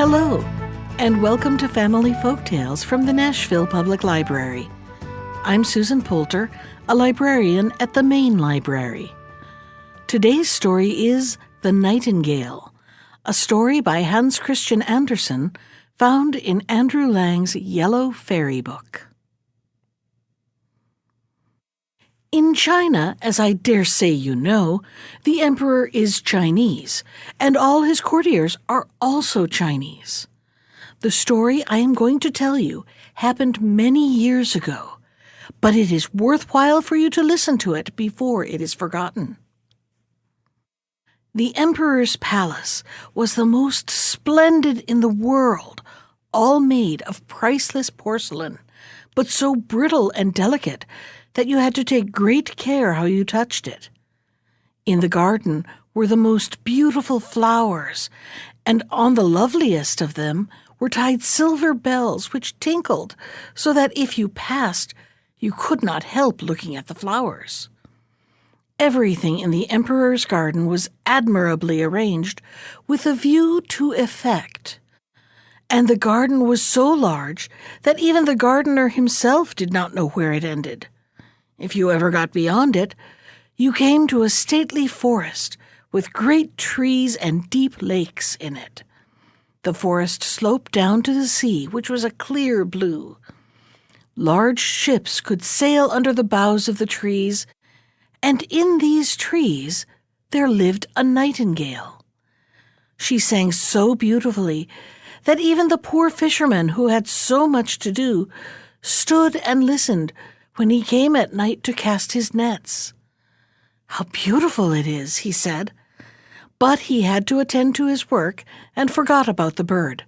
Hello, and welcome to Family Folktales from the Nashville Public Library. I'm Susan Poulter, a librarian at the Main Library. Today's story is The Nightingale, a story by Hans Christian Andersen found in Andrew Lang's Yellow Fairy Book. In China, as I dare say you know, the emperor is Chinese, and all his courtiers are also Chinese. The story I am going to tell you happened many years ago, but it is worthwhile for you to listen to it before it is forgotten. The emperor's palace was the most splendid in the world, all made of priceless porcelain, but so brittle and delicate that you had to take great care how you touched it. In the garden were the most beautiful flowers, and on the loveliest of them were tied silver bells which tinkled, so that if you passed, you could not help looking at the flowers. Everything in the emperor's garden was admirably arranged with a view to effect, and the garden was so large that even the gardener himself did not know where it ended. If you ever got beyond it, you came to a stately forest with great trees and deep lakes in it. The forest sloped down to the sea, which was a clear blue. Large ships could sail under the boughs of the trees, and in these trees there lived a nightingale. She sang so beautifully that even the poor fisherman who had so much to do stood and listened when he came at night to cast his nets. "How beautiful it is," he said. But he had to attend to his work and forgot about the bird.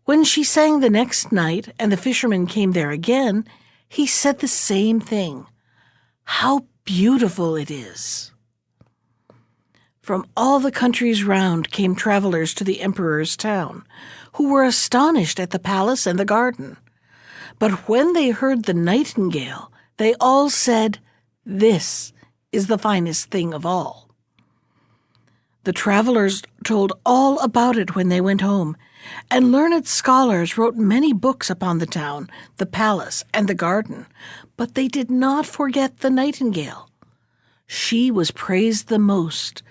When she sang the next night and the fisherman came there again, he said the same thing. "How beautiful it is." From all the countries round came travelers to the emperor's town, who were astonished at the palace and the garden. But when they heard the nightingale, they all said, "This is the finest thing of all." The travelers told all about it when they went home, and learned scholars wrote many books upon the town, the palace, and the garden, but they did not forget the nightingale. She was praised the most,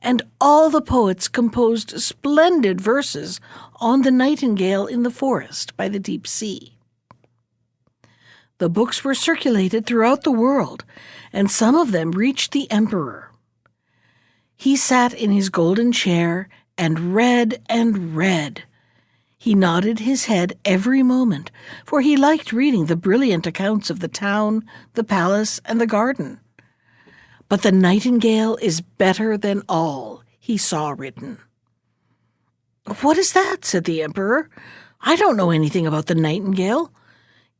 and all the poets composed splendid verses on the nightingale in the forest by the deep sea. The books were circulated throughout the world, and some of them reached the emperor. He sat in his golden chair and read and read. He nodded his head every moment, for he liked reading the brilliant accounts of the town, the palace, and the garden. But the nightingale is better than all, he saw written. "What is that?" said the emperor. "I don't know anything about the nightingale.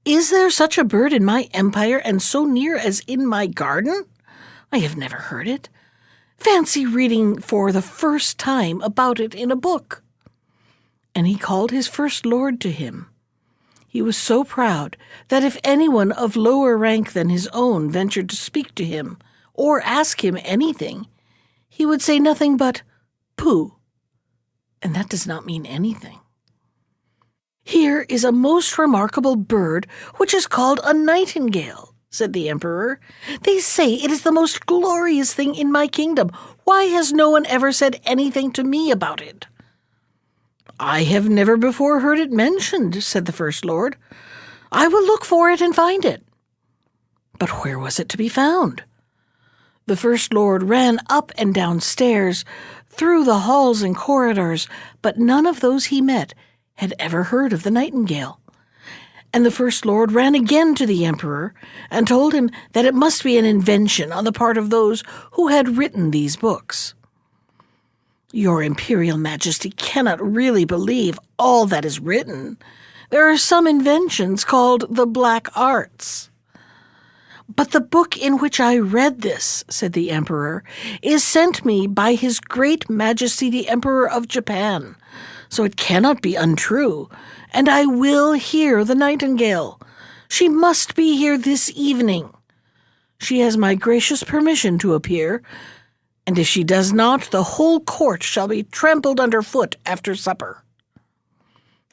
Is there such a bird in my empire and so near as in my garden? I have never heard it. Fancy reading for the first time about it in a book." And he called his first lord to him. He was so proud that if anyone of lower rank than his own ventured to speak to him or ask him anything, he would say nothing but "Pooh," and that does not mean anything. "Here is a most remarkable bird which is called a nightingale," said the emperor. "They say it is the most glorious thing in my kingdom. Why has no one ever said anything to me about it?" "I have never before heard it mentioned," said the first lord. "I will look for it and find it." But where was it to be found? The first lord ran up and down stairs, through the halls and corridors, but none of those he met had ever heard of the nightingale. And the first lord ran again to the emperor and told him that it must be an invention on the part of those who had written these books. "Your imperial majesty cannot really believe all that is written. There are some inventions called the black arts." "But the book in which I read this," said the emperor, "is sent me by his great majesty the Emperor of Japan, so it cannot be untrue, and I will hear the nightingale. She must be here this evening. She has my gracious permission to appear, and if she does not, the whole court shall be trampled underfoot after supper."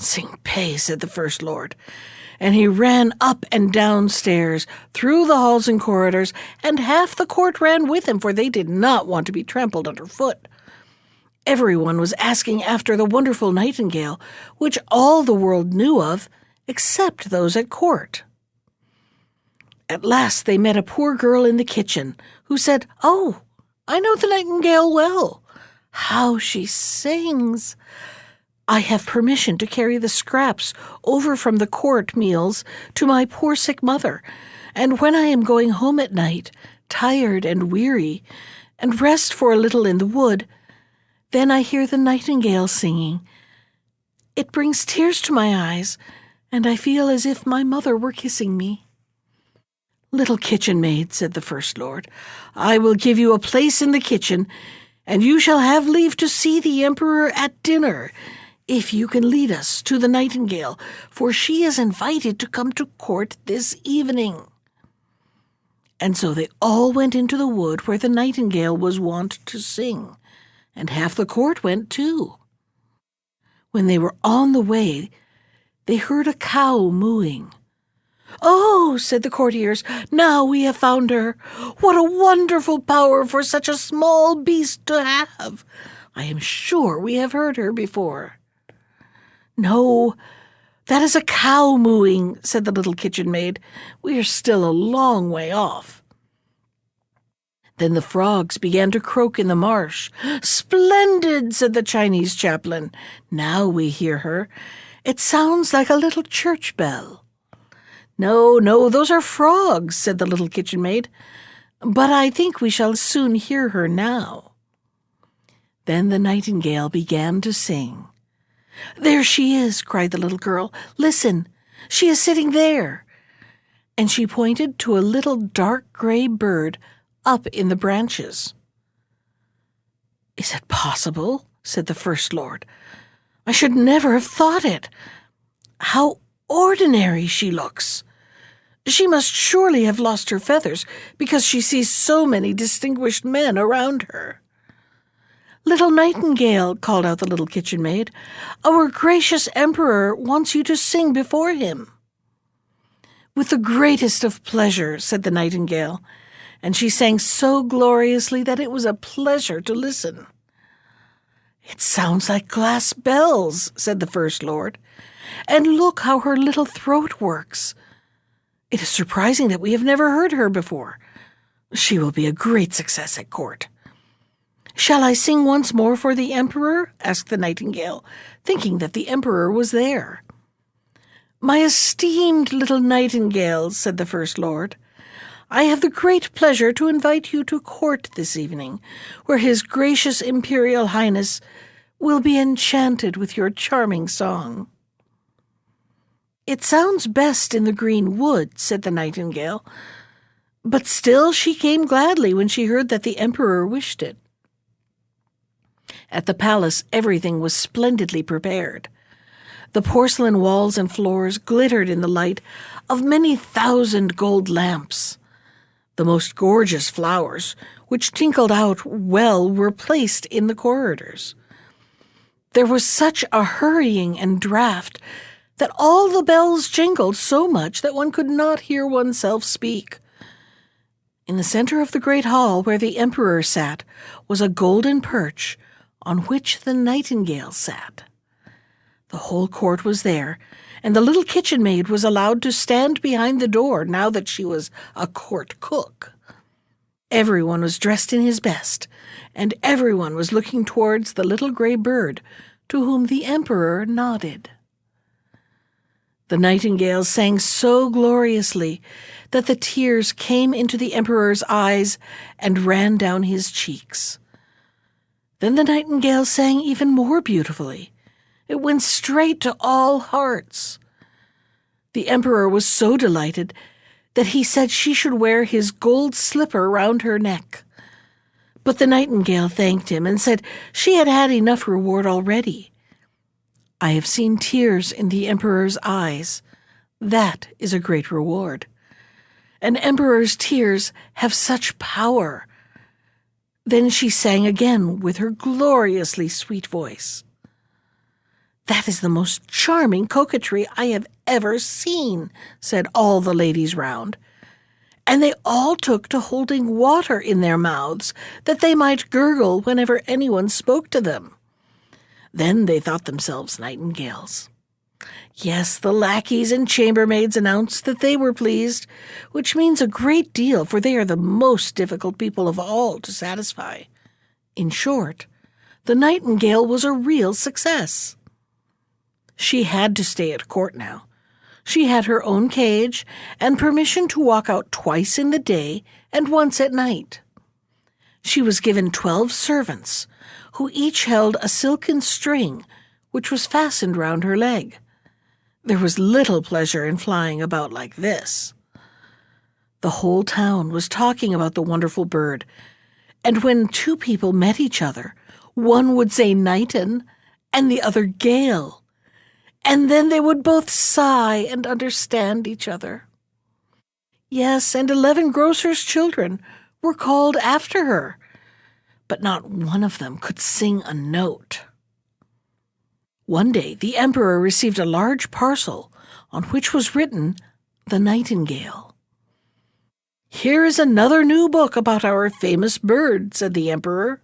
"Sing pay," said the First Lord, and he ran up and downstairs, through the halls and corridors, and half the court ran with him, for they did not want to be trampled underfoot. Everyone was asking after the wonderful nightingale, which all the world knew of, except those at court. At last they met a poor girl in the kitchen, who said, "Oh, I know the nightingale well. How she sings! I have permission to carry the scraps over from the court meals to my poor sick mother, and when I am going home at night, tired and weary, and rest for a little in the wood, then I hear the nightingale singing. It brings tears to my eyes, and I feel as if my mother were kissing me." "Little kitchen maid," said the First Lord, "I will give you a place in the kitchen, and you shall have leave to see the Emperor at dinner, if you can lead us to the nightingale, for she is invited to come to court this evening." And so they all went into the wood where the nightingale was wont to sing, and half the court went too. When they were on the way, they heard a cow mooing. "Oh," said the courtiers, "now we have found her. What a wonderful power for such a small beast to have! I am sure we have heard her before." "No, that is a cow mooing," said the little kitchen maid. "We are still a long way off." Then the frogs began to croak in the marsh. "Splendid," said the Chinese chaplain. "Now we hear her. It sounds like a little church bell." "No, no, those are frogs," said the little kitchen maid. "But I think we shall soon hear her now." Then the nightingale began to sing. "There she is," cried the little girl. "Listen, she is sitting there." And she pointed to a little dark gray bird up in the branches. "Is it possible?" said the First Lord. "I should never have thought it. How ordinary she looks! She must surely have lost her feathers, because she sees so many distinguished men around her." "Little Nightingale," called out the little kitchen maid, "our gracious Emperor wants you to sing before him." "With the greatest of pleasure," said the nightingale, and she sang so gloriously that it was a pleasure to listen. "It sounds like glass bells," said the First Lord, "and look how her little throat works. It is surprising that we have never heard her before. She will be a great success at court." "Shall I sing once more for the Emperor?" asked the nightingale, thinking that the Emperor was there. "My esteemed little nightingale," said the First Lord, "I have the great pleasure to invite you to court this evening, where His gracious Imperial Highness will be enchanted with your charming song." "It sounds best in the green wood," said the nightingale, but still she came gladly when she heard that the Emperor wished it. At the palace everything was splendidly prepared. The porcelain walls and floors glittered in the light of many thousand gold lamps. The most gorgeous flowers, which tinkled out well, were placed in the corridors. There was such a hurrying and draught that all the bells jingled so much that one could not hear oneself speak. In the center of the great hall where the Emperor sat was a golden perch on which the nightingale sat. The whole court was there, and the little kitchen maid was allowed to stand behind the door now that she was a court cook. Everyone was dressed in his best, and everyone was looking towards the little gray bird, to whom the Emperor nodded. The nightingale sang so gloriously that the tears came into the Emperor's eyes and ran down his cheeks. Then the nightingale sang even more beautifully. It went straight to all hearts. The Emperor was so delighted that he said she should wear his gold slipper round her neck. But the nightingale thanked him and said she had had enough reward already. "I have seen tears in the Emperor's eyes. That is a great reward. An emperor's tears have such power." Then she sang again with her gloriously sweet voice. "That is the most charming coquetry I have ever seen," said all the ladies round. And they all took to holding water in their mouths, that they might gurgle whenever anyone spoke to them. Then they thought themselves nightingales. Yes, the lackeys and chambermaids announced that they were pleased, which means a great deal, for they are the most difficult people of all to satisfy. In short, the nightingale was a real success. She had to stay at court now. She had her own cage and permission to walk out twice in the day and once at night. She was given 12 servants, who each held a silken string which was fastened round her leg. There was little pleasure in flying about like this. The whole town was talking about the wonderful bird, and when two people met each other, one would say nightin and the other gale, and then they would both sigh and understand each other. Yes, and 11 grocers' children were called after her, but not one of them could sing a note. One day the emperor received a large parcel on which was written, "The Nightingale." "Here is another new book about our famous bird," said the emperor.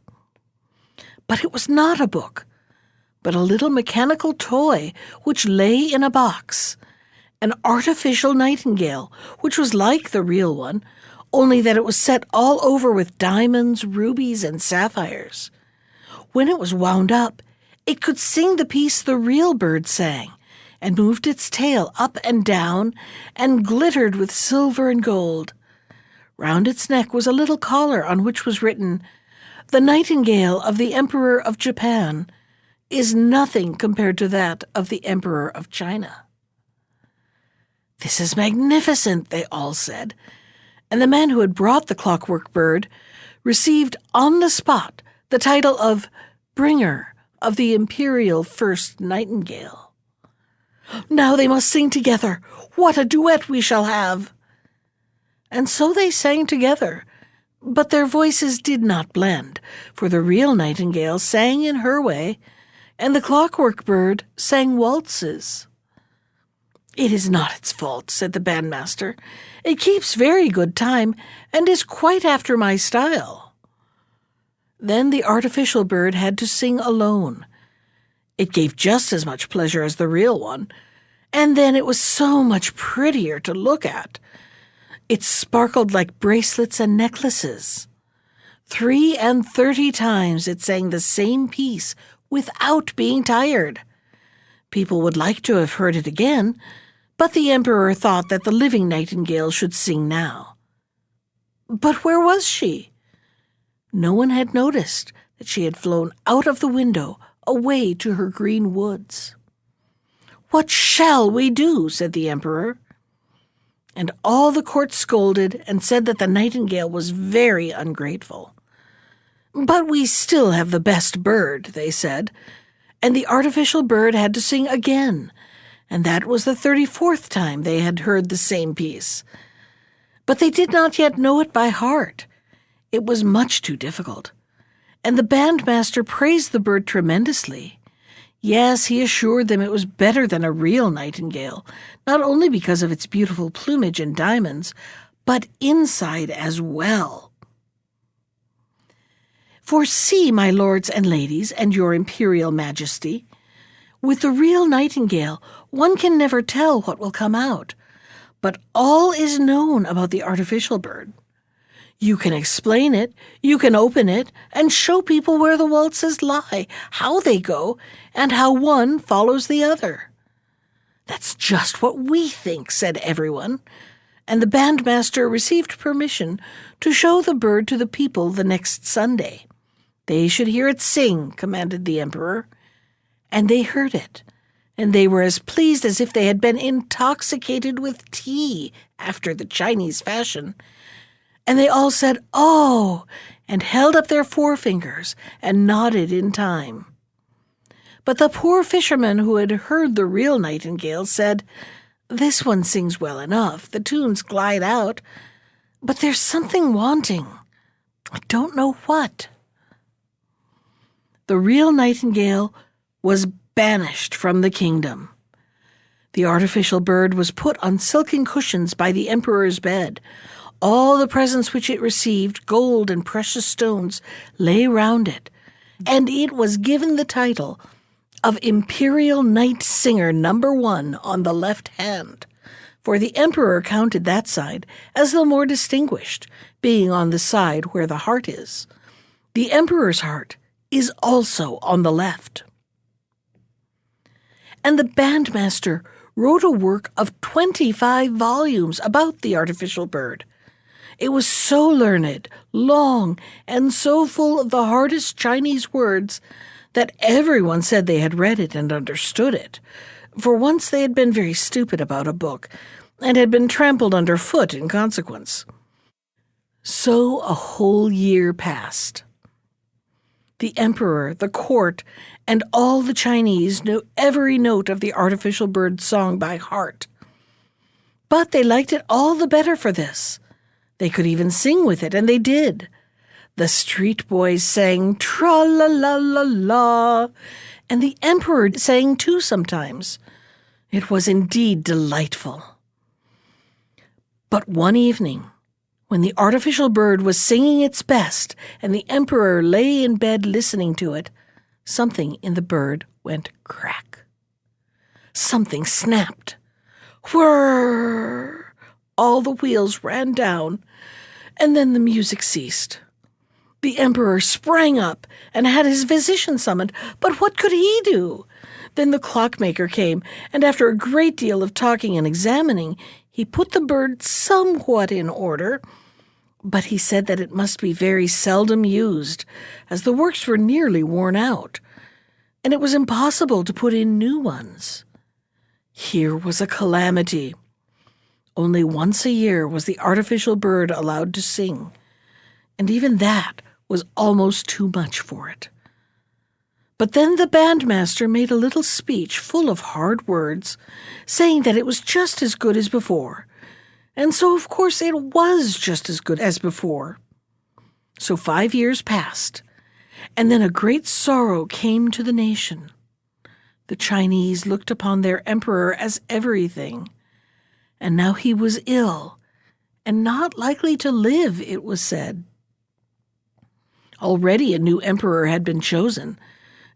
But it was not a book, but a little mechanical toy which lay in a box, an artificial nightingale which was like the real one, only that it was set all over with diamonds, rubies, and sapphires. When it was wound up, it could sing the piece the real bird sang, and moved its tail up and down, and glittered with silver and gold. Round its neck was a little collar on which was written, "The nightingale of the Emperor of Japan is nothing compared to that of the Emperor of China." "This is magnificent," they all said, and the man who had brought the clockwork bird received on the spot the title of Bringer of the Imperial First Nightingale. "Now they must sing together. What a duet we shall have!" And so they sang together, but their voices did not blend, for the real nightingale sang in her way, and the clockwork bird sang waltzes. "It is not its fault," said the bandmaster. "It keeps very good time, and is quite after my style." Then the artificial bird had to sing alone. It gave just as much pleasure as the real one, and then it was so much prettier to look at. It sparkled like bracelets and necklaces. 33 times it sang the same piece without being tired. People would like to have heard it again, but the emperor thought that the living nightingale should sing now. But where was she? No one had noticed that she had flown out of the window away to her green woods. "What shall we do?" said the emperor. And all the court scolded and said that the nightingale was very ungrateful. "But we still have the best bird," they said, and the artificial bird had to sing again, and that was the 34th time they had heard the same piece. But they did not yet know it by heart. It was much too difficult, and the bandmaster praised the bird tremendously. Yes, he assured them it was better than a real nightingale, not only because of its beautiful plumage and diamonds, but inside as well. "For see, my lords and ladies, and your imperial majesty, with the real nightingale one can never tell what will come out, but all is known about the artificial bird. You can explain it, you can open it, and show people where the waltzes lie, how they go, and how one follows the other." "That's just what we think," said everyone, and the bandmaster received permission to show the bird to the people the next Sunday. They should hear it sing, commanded the emperor. And they heard it, and they were as pleased as if they had been intoxicated with tea after the Chinese fashion. And they all said, "Oh," and held up their forefingers and nodded in time. But the poor fisherman who had heard the real nightingale said, "This one sings well enough, the tunes glide out, but there's something wanting. I don't know what." The real nightingale was banished from the kingdom. The artificial bird was put on silken cushions by the emperor's bed. All the presents which it received, gold and precious stones, lay round it, and it was given the title of Imperial Night Singer #1 on the left hand, for the emperor counted that side as the more distinguished, being on the side where the heart is. The emperor's heart is also on the left. And the bandmaster wrote a work of 25 volumes about the artificial bird. It was so learned, long, and so full of the hardest Chinese words that everyone said they had read it and understood it. For once they had been very stupid about a book, and had been trampled underfoot in consequence. So a whole year passed. The emperor, the court, and all the Chinese knew every note of the artificial bird's song by heart. But they liked it all the better for this. They could even sing with it, and they did. The street boys sang tra-la-la-la-la, and the emperor sang too sometimes. It was indeed delightful. But one evening, when the artificial bird was singing its best and the emperor lay in bed listening to it, something in the bird went crack. Something snapped. Whirr! All the wheels ran down, and then the music ceased. The emperor sprang up and had his physician summoned, but what could he do? Then the clockmaker came, and after a great deal of talking and examining, he put the bird somewhat in order, but he said that it must be very seldom used, as the works were nearly worn out, and it was impossible to put in new ones. Here was a calamity. Only once a year was the artificial bird allowed to sing, and even that was almost too much for it. But then the bandmaster made a little speech full of hard words, saying that it was just as good as before. And so, of course, it was just as good as before. So 5 years passed, and then a great sorrow came to the nation. The Chinese looked upon their emperor as everything, and now he was ill, and not likely to live, it was said. Already a new emperor had been chosen,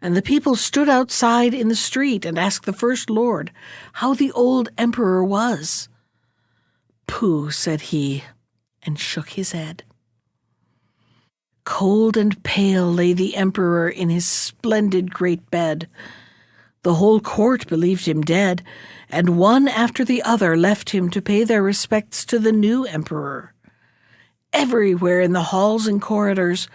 and the people stood outside in the street and asked the First Lord how the old emperor was. "Pooh," said he, and shook his head. Cold and pale lay the emperor in his splendid great bed. The whole court believed him dead, and one after the other left him to pay their respects to the new emperor. Everywhere in the halls and corridors,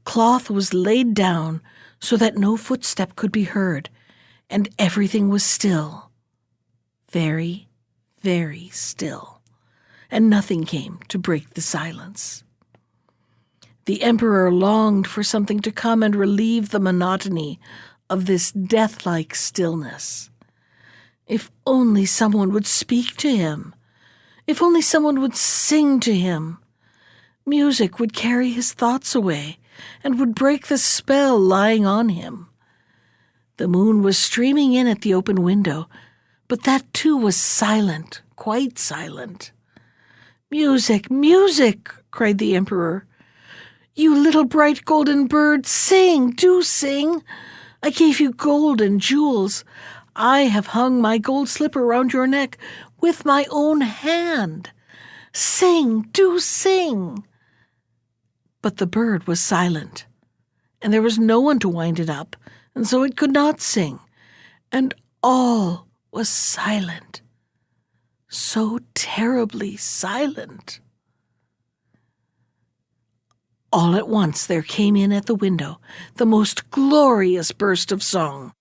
cloth was laid down so that no footstep could be heard, and everything was still, very, very still, and nothing came to break the silence. The emperor longed for something to come and relieve the monotony of this death-like stillness. If only someone would speak to him. If only someone would sing to him. Music would carry his thoughts away and would break the spell lying on him. The moon was streaming in at the open window, but that too was silent, quite silent. "Music, music!" cried the emperor. "You little bright golden bird, sing, do sing! I gave you gold and jewels. I have hung my gold slipper round your neck with my own hand. Sing, do sing!" But the bird was silent, and there was no one to wind it up, and so it could not sing, and all was silent, so terribly silent. All at once there came in at the window the most glorious burst of song.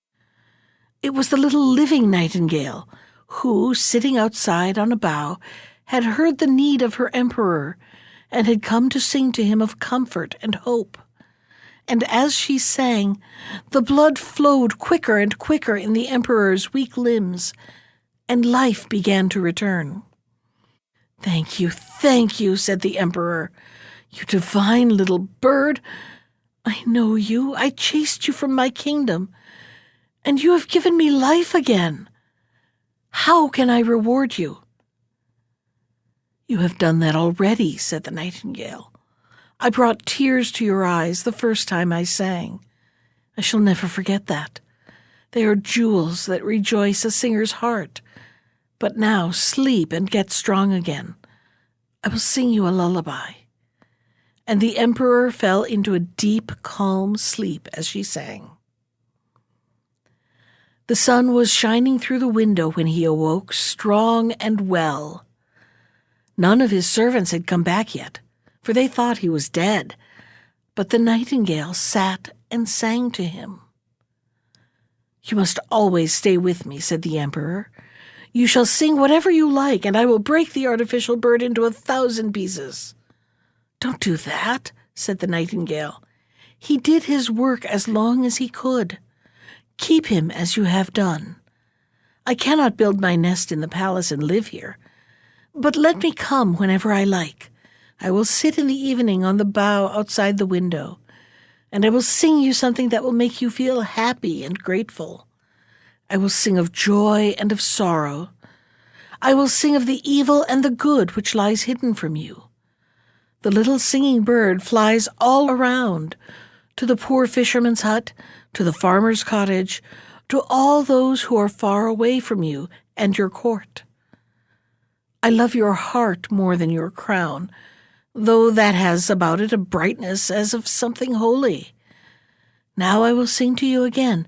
It was the little living nightingale, who, sitting outside on a bough, had heard the need of her emperor, and had come to sing to him of comfort and hope. And as she sang, the blood flowed quicker and quicker in the emperor's weak limbs, and life began to return. thank you," said the emperor. "You divine little bird. I know you. I chased you from my kingdom, and you have given me life again. How can I reward you?" "You have done that already," said the nightingale. "I brought tears to your eyes the first time I sang. I shall never forget that. They are jewels that rejoice a singer's heart. But now sleep and get strong again. I will sing you a lullaby." And the emperor fell into a deep, calm sleep as she sang. The sun was shining through the window when he awoke, strong and well. None of his servants had come back yet, for they thought he was dead, but the nightingale sat and sang to him. "You must always stay with me," said the emperor. "You shall sing whatever you like, and I will break the artificial bird into 1,000 pieces." "Don't do that," said the nightingale. "He did his work as long as he could. Keep him as you have done. I cannot build my nest in the palace and live here, but let me come whenever I like. I will sit in the evening on the bough outside the window, and I will sing you something that will make you feel happy and grateful. I will sing of joy and of sorrow. I will sing of the evil and the good which lies hidden from you. The little singing bird flies all around, to the poor fisherman's hut, to the farmer's cottage, to all those who are far away from you and your court. I love your heart more than your crown, though that has about it a brightness as of something holy. Now I will sing to you again,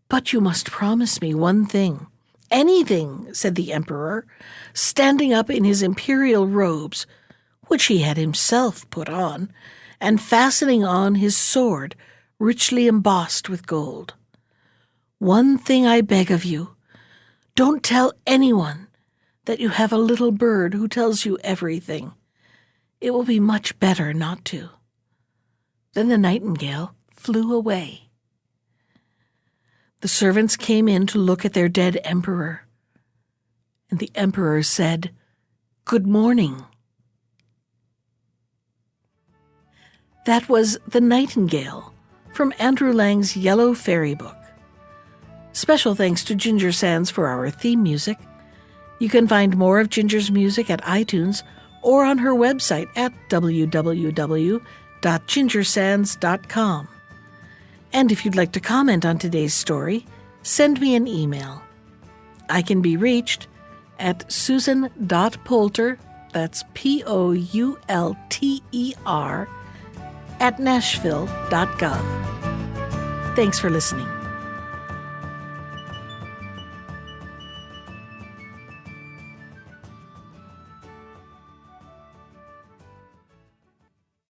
but you must promise me one thing." "Anything," said the emperor, standing up in his imperial robes, which he had himself put on, and fastening on his sword, richly embossed with gold. "One thing I beg of you. Don't tell anyone that you have a little bird who tells you everything. It will be much better not to." Then the nightingale flew away. The servants came in to look at their dead emperor, and the emperor said, "Good morning." That was The Nightingale from Andrew Lang's Yellow Fairy Book. Special thanks to Ginger Sands for our theme music. You can find more of Ginger's music at iTunes or on her website at www.gingersands.com. And if you'd like to comment on today's story, send me an email. I can be reached at susan.poulter, that's Poulter, at nashville.gov. Thanks for listening.